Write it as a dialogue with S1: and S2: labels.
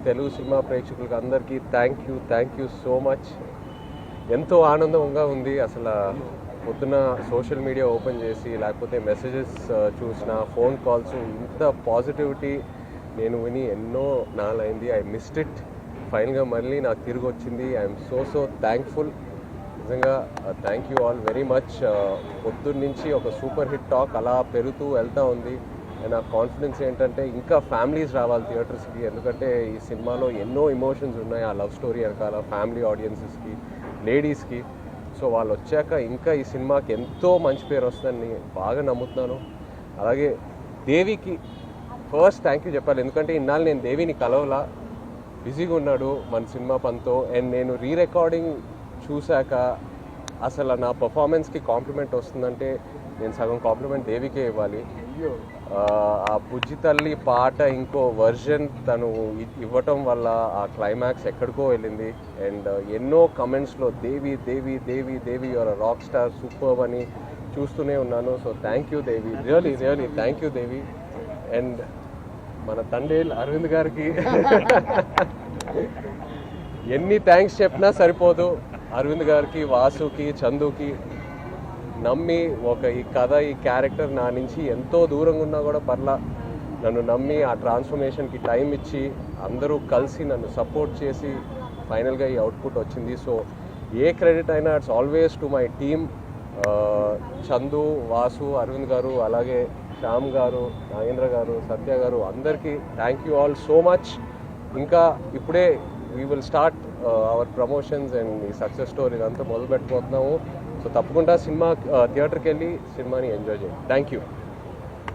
S1: Telugu cinema ప్రేక్షకులకి అందరికీ thank you so much. ఎంతో ఆనందంగా ఉంది. అసలు పొద్దున సోషల్ మీడియా ఓపెన్ చేసి లేకపోతే మెసేజెస్ చూసిన, ఫోన్ కాల్స్, ఇంత పాజిటివిటీ నేను విని ఎన్నో నాలైంది. I missed it. ఫైనల్గా మళ్ళీ నాకు తిరిగి వచ్చింది. I'm so thankful. నిజంగా thank you all very much. పొద్దున్న నుంచి ఒక సూపర్ హిట్ టాక్ అలా పెరుగుతూ వెళ్తూ ఉంది. అండ్ నా కాన్ఫిడెన్స్ ఏంటంటే ఇంకా ఫ్యామిలీస్ రావాలి థియేటర్స్కి. ఎందుకంటే ఈ సినిమాలో ఎన్నో ఎమోషన్స్ ఉన్నాయి. ఆ లవ్ స్టోరీ వెనకాల ఫ్యామిలీ ఆడియన్సెస్కి, లేడీస్కి. సో వాళ్ళు వచ్చాక ఇంకా ఈ సినిమాకి ఎంతో మంచి పేరు వస్తుందని బాగా నమ్ముతున్నాను. అలాగే దేవికి ఫస్ట్ థ్యాంక్ యూ చెప్పాలి. ఎందుకంటే ఇన్నాళ్ళు నేను దేవిని కలవలా, బిజీగా ఉన్నాడు మన సినిమా పనితో. అండ్ నేను రికార్డింగ్ చూశాక అసలు నా పర్ఫార్మెన్స్కి కాంప్లిమెంట్ వస్తుందంటే నేను సగం కాంప్లిమెంట్ దేవికే ఇవ్వాలి. ఆ బుజ్జి తల్లి పాట ఇంకో వర్జన్ తను ఇవ్వటం వల్ల ఆ క్లైమాక్స్ ఎక్కడికో వెళ్ళింది. అండ్ ఎన్నో కమెంట్స్లో దేవి దేవి దేవి దేవి యువర్ రాక్ స్టార్, సూపర్ అని చూస్తూనే ఉన్నాను. So thank you Devi, really thank you Devi. And మన తండేల్ అరవింద్ గారికి ఎన్ని థ్యాంక్స్ చెప్పినా సరిపోదు. అరవింద్ గారికి, వాసుకి, చందుకి నమ్మి ఈ కథ, ఈ క్యారెక్టర్ నా నుంచి ఎంతో దూరంగా ఉన్నా కూడా పర్లా నన్ను నమ్మి ఆ ట్రాన్స్ఫర్మేషన్కి టైం ఇచ్చి అందరూ కలిసి నన్ను సపోర్ట్ చేసి ఫైనల్గా ఈ అవుట్పుట్ వచ్చింది. సో ఏ క్రెడిట్ అయినా it's always to my team. Chandu, Vasu, Arvind గారు, అలాగే శ్యామ్ గారు, నాగేంద్ర గారు, సత్య గారు, అందరికీ thank you all so much. ఇంకా ఇప్పుడే we will start our promotions and ఈ సక్సెస్ స్టోరీ ఇదంతా మొదలు పెట్టబోతున్నాము. సో తప్పకుండా సినిమా థియేటర్కి వెళ్ళి సినిమాని ఎంజాయ్ చేయండి. Thank you.